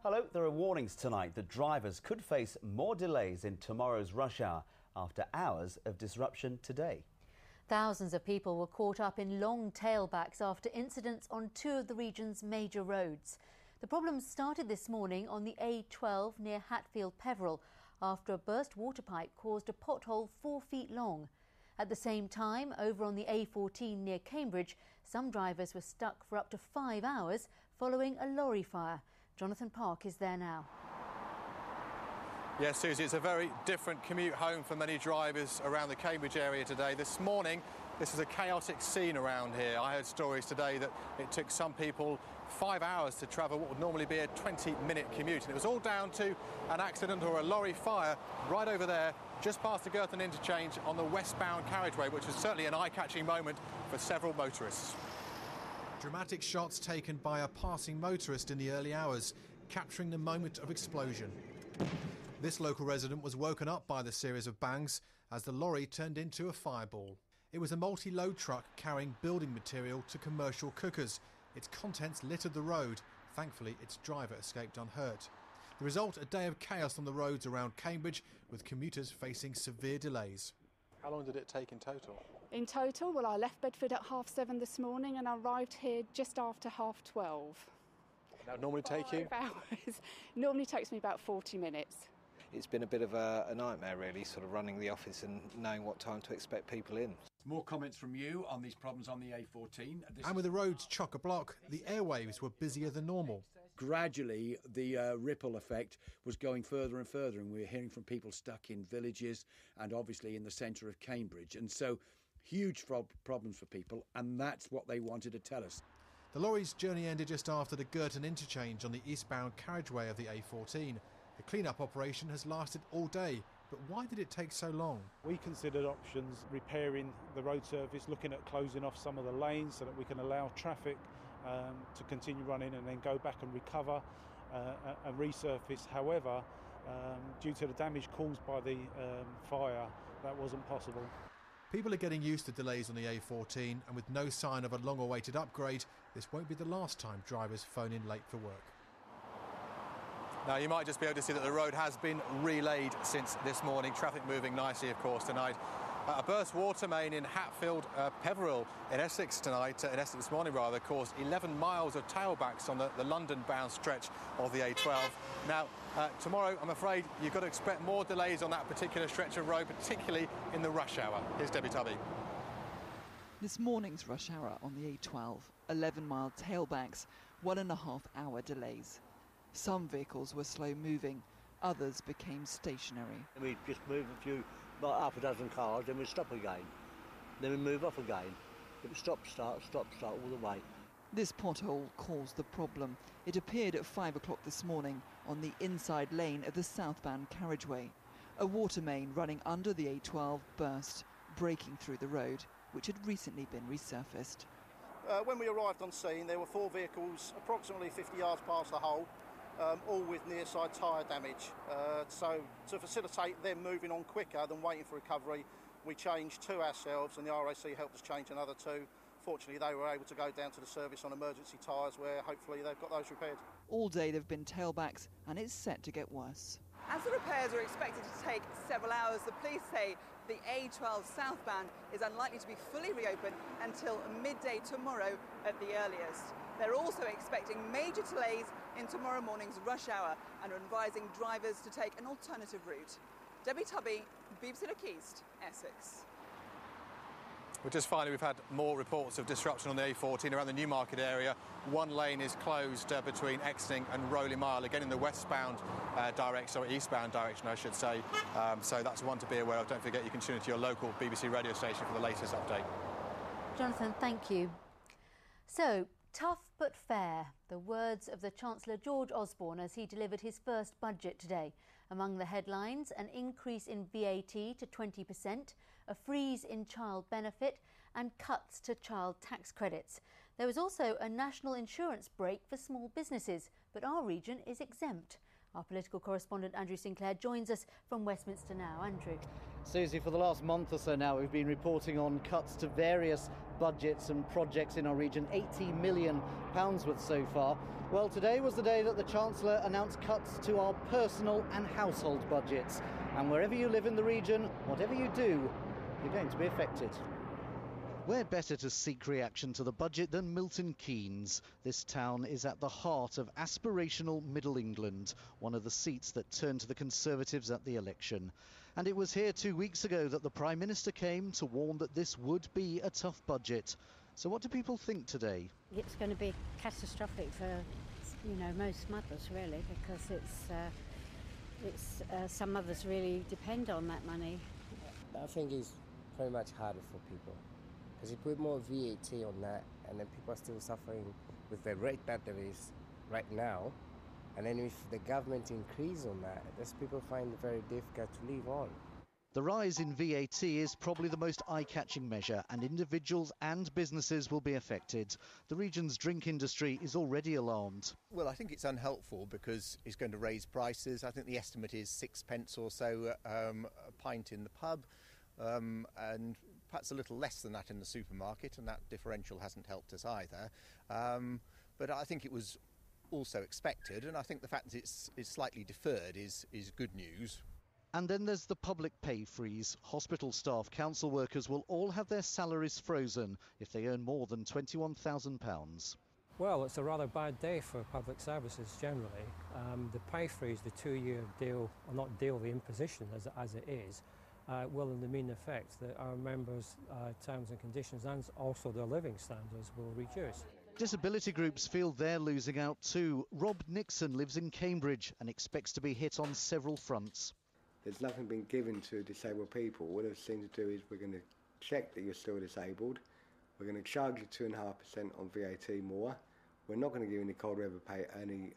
Hello, there are warnings tonight that drivers could face more delays in tomorrow's rush hour after hours of disruption today. Thousands of people were caught up in long tailbacks after incidents on two of the region's major roads. The problems started this morning on the A12 near Hatfield Peverel after a burst water pipe caused a pothole 4 feet long. At the same time, over on the A14 near Cambridge, some drivers were stuck for up to 5 hours following a lorry fire. Jonathan Park is there now. Yes, Susie, it's a very different commute home for many drivers around the Cambridge area today. This morning, this is a chaotic scene around here. I heard stories today that it took some people 5 hours to travel what would normally be a 20-minute commute. And it was all down to an accident or a lorry fire right over there, just past the Girton interchange on the westbound carriageway, which was certainly an eye-catching moment for several motorists. Dramatic shots taken by a passing motorist in the early hours, capturing the moment of explosion. This local resident was woken up by the series of bangs as the lorry turned into a fireball. It was a multi-load truck carrying building material to commercial cookers. Its contents littered the road. Thankfully, its driver escaped unhurt. The result, a day of chaos on the roads around Cambridge, with commuters facing severe delays. How long did it take in total? In total, well, I left Bedford at 7:30 this morning and I arrived here just after 12:30. That would normally take you? 5 hours. Normally takes me about 40 minutes. It's been a bit of a nightmare, really, sort of running the office and knowing what time to expect people in. More comments from you on these problems on the A14. And with the roads chock-a-block, the airwaves were busier than normal. Gradually, the ripple effect was going further and further, and we were hearing from people stuck in villages and obviously in the centre of Cambridge. And so, huge problems for people, and that's what they wanted to tell us. The lorry's journey ended just after the Girton interchange on the eastbound carriageway of the A14. The clean-up operation has lasted all day, but why did it take so long? We considered options, repairing the road surface, looking at closing off some of the lanes so that we can allow traffic to continue running and then go back and recover and resurface. However, due to the damage caused by the fire, that wasn't possible. People are getting used to delays on the A14, and with no sign of a long-awaited upgrade, this won't be the last time drivers phone in late for work. Now, you might just be able to see that the road has been relayed since this morning. Traffic moving nicely, of course, tonight. A burst water main in Hatfield Peverel in Essex tonight, in Essex this morning rather, caused 11 miles of tailbacks on the London-bound stretch of the A12. Now, tomorrow, I'm afraid you've got to expect more delays on that particular stretch of road, particularly in the rush hour. Here's Debbie Tubby. This morning's rush hour on the A12, 11-mile tailbacks, 1.5 hour delays. Some vehicles were slow moving, others became stationary. We just move about half a dozen cars, then we stop again. Then we move off again. It was stop, start all the way. This pothole caused the problem. It appeared at 5 o'clock this morning on the inside lane of the southbound carriageway. A water main running under the A12 burst, breaking through the road, which had recently been resurfaced. When we arrived on scene, there were 4 vehicles approximately 50 yards past the hole. All with near side tyre damage. So to facilitate them moving on quicker than waiting for recovery, we changed 2 ourselves and the RAC helped us change another 2. Fortunately, they were able to go down to the service on emergency tyres where hopefully they've got those repaired. All day there have been tailbacks and it's set to get worse. As the repairs are expected to take several hours, the police say the A12 southbound is unlikely to be fully reopened until midday tomorrow at the earliest. They're also expecting major delays in tomorrow morning's rush hour and are advising drivers to take an alternative route. Debbie Tubby, BBC Look East, Essex. Well, just finally, we've had more reports of disruption on the A14 around the Newmarket area. One lane is closed between Exning and Rowley Mile, again in the westbound direction, or eastbound direction, I should say. So that's one to be aware of. Don't forget you can tune into your local BBC radio station for the latest update. Jonathan, thank you. So, tough but fair, the words of the Chancellor George Osborne as he delivered his first budget today. Among the headlines, an increase in VAT to 20%, a freeze in child benefit and cuts to child tax credits. There was also a national insurance break for small businesses, but our region is exempt. Our political correspondent Andrew Sinclair joins us from Westminster now. Andrew. Susie, for the last month or so now we've been reporting on cuts to various budgets and projects in our region, £80 million worth so far. Well, today was the day that the Chancellor announced cuts to our personal and household budgets. And wherever you live in the region, whatever you do, you're going to be affected. Where better to seek reaction to the budget than Milton Keynes? This town is at the heart of aspirational Middle England, one of the seats that turned to the Conservatives at the election. And it was here 2 weeks ago that the Prime Minister came to warn that this would be a tough budget. So what do people think today? It's going to be catastrophic for, most mothers really, because some of us really depend on that money. I think it's very much harder for people, because you put more VAT on that, and then people are still suffering with the rate that there is right now. And then if the government increase on that, those people find it very difficult to live on. The rise in VAT is probably the most eye-catching measure, and individuals and businesses will be affected. The region's drink industry is already alarmed. Well, I think it's unhelpful because it's going to raise prices. I think the estimate is 6p or so a pint in the pub, and perhaps a little less than that in the supermarket, and that differential hasn't helped us either. But I think it was also expected, and I think the fact that it's slightly deferred is good news. And then there's the public pay freeze. Hospital staff, council workers will all have their salaries frozen if they earn more than £21,000. Well, it's a rather bad day for public services generally. The pay freeze, the 2-year deal, or not deal, the imposition as it is, will in the mean effect that our members' terms and conditions and also their living standards will reduce. Disability groups feel they're losing out too. Rob Nixon lives in Cambridge and expects to be hit on several fronts. There's nothing been given to disabled people. What they've seemed to do is we're going to check that you're still disabled. We're going to charge you 2.5% on VAT more. We're not going to give you any cold weather pay, any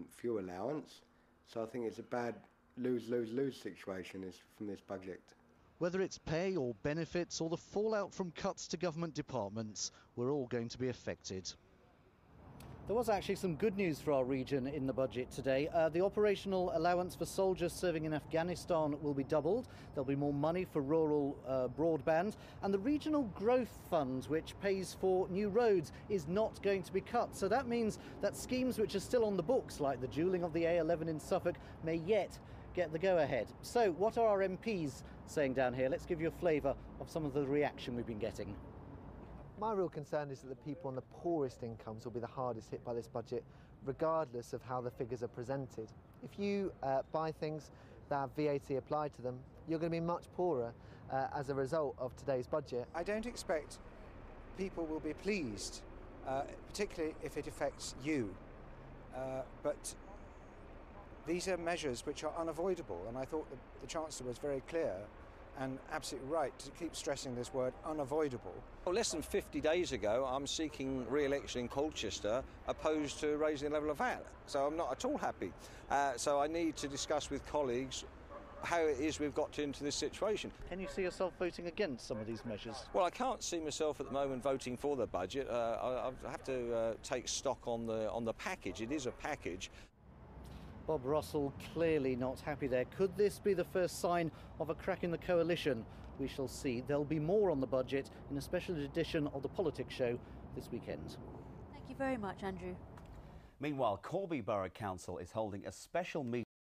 fuel allowance. So I think it's a bad lose-lose-lose situation from this budget. Whether it's pay or benefits or the fallout from cuts to government departments, we're all going to be affected. There was actually some good news for our region in the budget today. The operational allowance for soldiers serving in Afghanistan will be doubled. There'll be more money for rural broadband. And the Regional Growth Fund, which pays for new roads, is not going to be cut. So that means that schemes which are still on the books, like the dualling of the A11 in Suffolk, may yet get the go-ahead. So what are our MPs saying down here? Let's give you a flavour of some of the reaction we've been getting. My real concern is that the people on the poorest incomes will be the hardest hit by this budget, regardless of how the figures are presented. If you buy things that have VAT applied to them, you're going to be much poorer as a result of today's budget. I don't expect people will be pleased, particularly if it affects you. But these are measures which are unavoidable, and I thought the Chancellor was very clear and absolutely right to keep stressing this word unavoidable. Well, less than 50 days ago, I'm seeking re-election in Colchester opposed to raising the level of VAT. So I'm not at all happy. So I need to discuss with colleagues how it is we've got into this situation. Can you see yourself voting against some of these measures? Well, I can't see myself at the moment voting for the budget. I have to take stock on the package. It is a package. Bob Russell clearly not happy there. Could this be the first sign of a crack in the coalition? We shall see. There'll be more on the budget in a special edition of the Politics Show this weekend. Thank you very much, Andrew. Meanwhile, Corby Borough Council is holding a special meeting